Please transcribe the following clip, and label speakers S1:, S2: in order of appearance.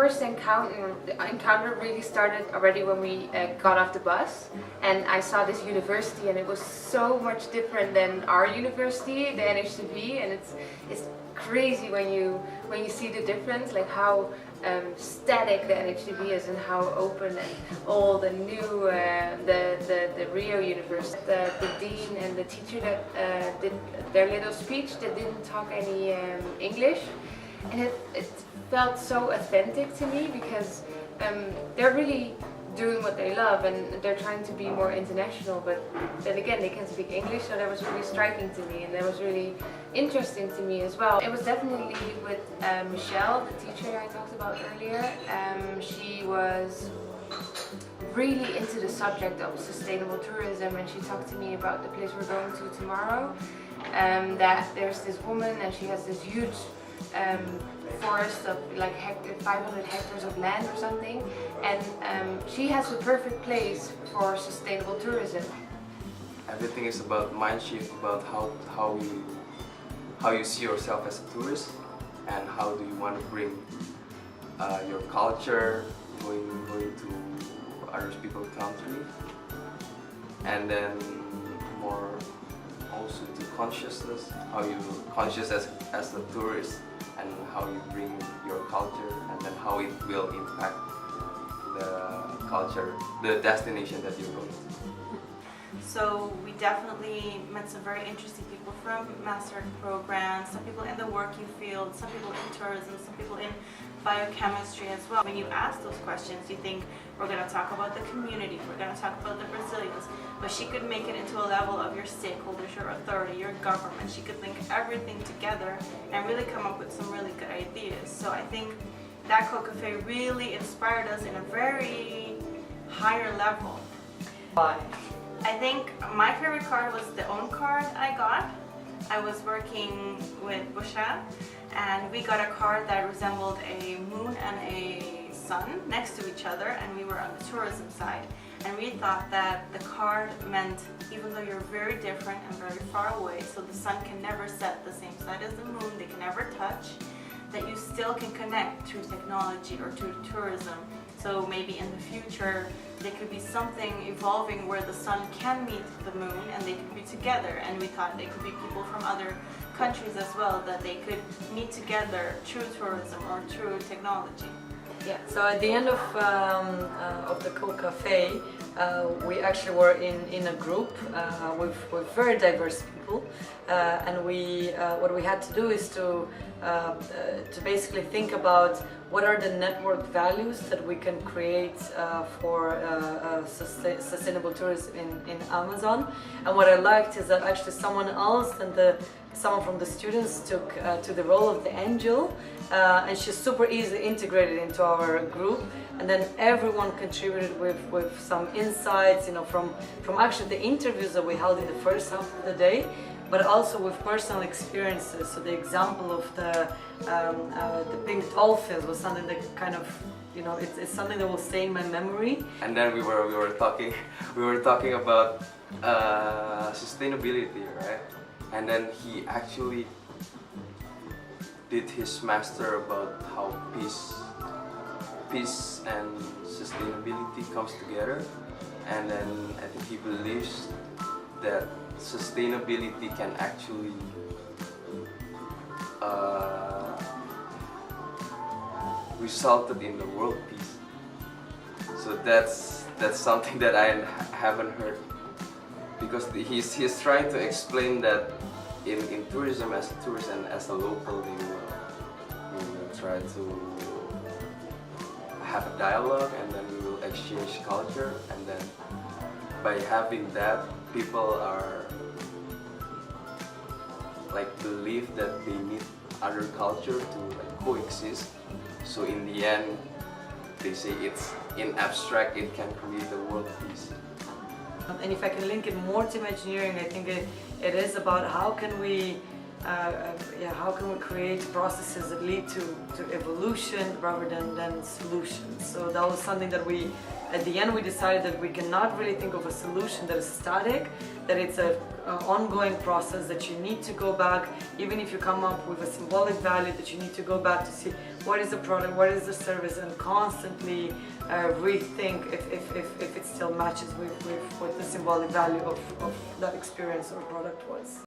S1: first encounter really started already when we got off the bus, and I saw this university, and it was so much different than our university, the NHTV, and it's crazy when you see the difference, like how static the NHTV is and how open and all the new the Rio University. The dean and the teacher that did their little speech, that didn't talk any English, and it felt so authentic to me, because they're really doing what they love and they're trying to be more international, but then again they can speak English, so that was really striking to me, and that was really interesting to me as well. It was definitely with Michelle, the teacher I talked about earlier. She was really into the subject of sustainable tourism, and she talked to me about the place we're going to tomorrow, that there's this woman and she has this huge forest of like 500 hectares of land or something, and she has the perfect place for sustainable tourism.
S2: Everything is about mind shift, about how you see yourself as a tourist, and how do you want to bring your culture going to other people's country, and then more also to consciousness, how you conscious as a tourist, and how you bring your culture, and then how it will impact the culture, the destination that you're going to.
S3: So we definitely met some very interesting people from master programs, some people in the working field, some people in tourism, some people in biochemistry as well. When you ask those questions, you think we're going to talk about the community, we're going to talk about the Brazilians, but she could make it into a level of your stakeholders, your authority, your government. She could link everything together and really come up with some really good ideas. So I think that Cafe really inspired us in a very higher level.
S4: Why?
S3: I think my favorite card was the own card I got. I was working with Busha, and we got a card that resembled a moon and a sun next to each other, and we were on the tourism side. And we thought that the card meant, even though you're very different and very far away, so the sun can never set the same side as the moon, they can never touch, that you still can connect through technology or through tourism. So maybe in the future there could be something evolving where the sun can meet the moon and they could be together, and we thought there could be people from other countries as well, that they could meet together through tourism or through technology.
S4: Yeah, so at the end of the Cool Cafe, we actually were in a group with very diverse people, and what we had to do is to basically think about what are the network values that we can create for sustainable tourism in Amazon. And what I liked is that actually someone else and someone from the students took to the role of the angel, and she's super easily integrated into our group, and then everyone contributed with some insights, you know, from actually the interviews that we held in the first half of the day, but also with personal experiences. So the example of the pink dolphins was something that kind of, you know, it's something that will stay in my memory.
S2: And then we were talking about sustainability, right? And then he actually did his master about how peace and sustainability comes together, and then I think he believes that sustainability can actually resulted in the world peace. So that's something that I haven't heard, because he's trying to explain that in tourism, as a tourist and as a local, you will try to have a dialogue, and then we will exchange culture, and then by having that, people are like believe that they need other culture to like coexist. So in the end, they say it's in abstract, it can create the world peace.
S4: And if I can link it more to Imagineering, I think it is about how can we create processes that lead to evolution rather than solutions. So that was something that at the end we decided that we cannot really think of a solution that is static, that it's an ongoing process, that you need to go back, even if you come up with a symbolic value, that you need to go back to see what is the product, what is the service, and constantly rethink if it still matches with what the symbolic value of that experience or product was.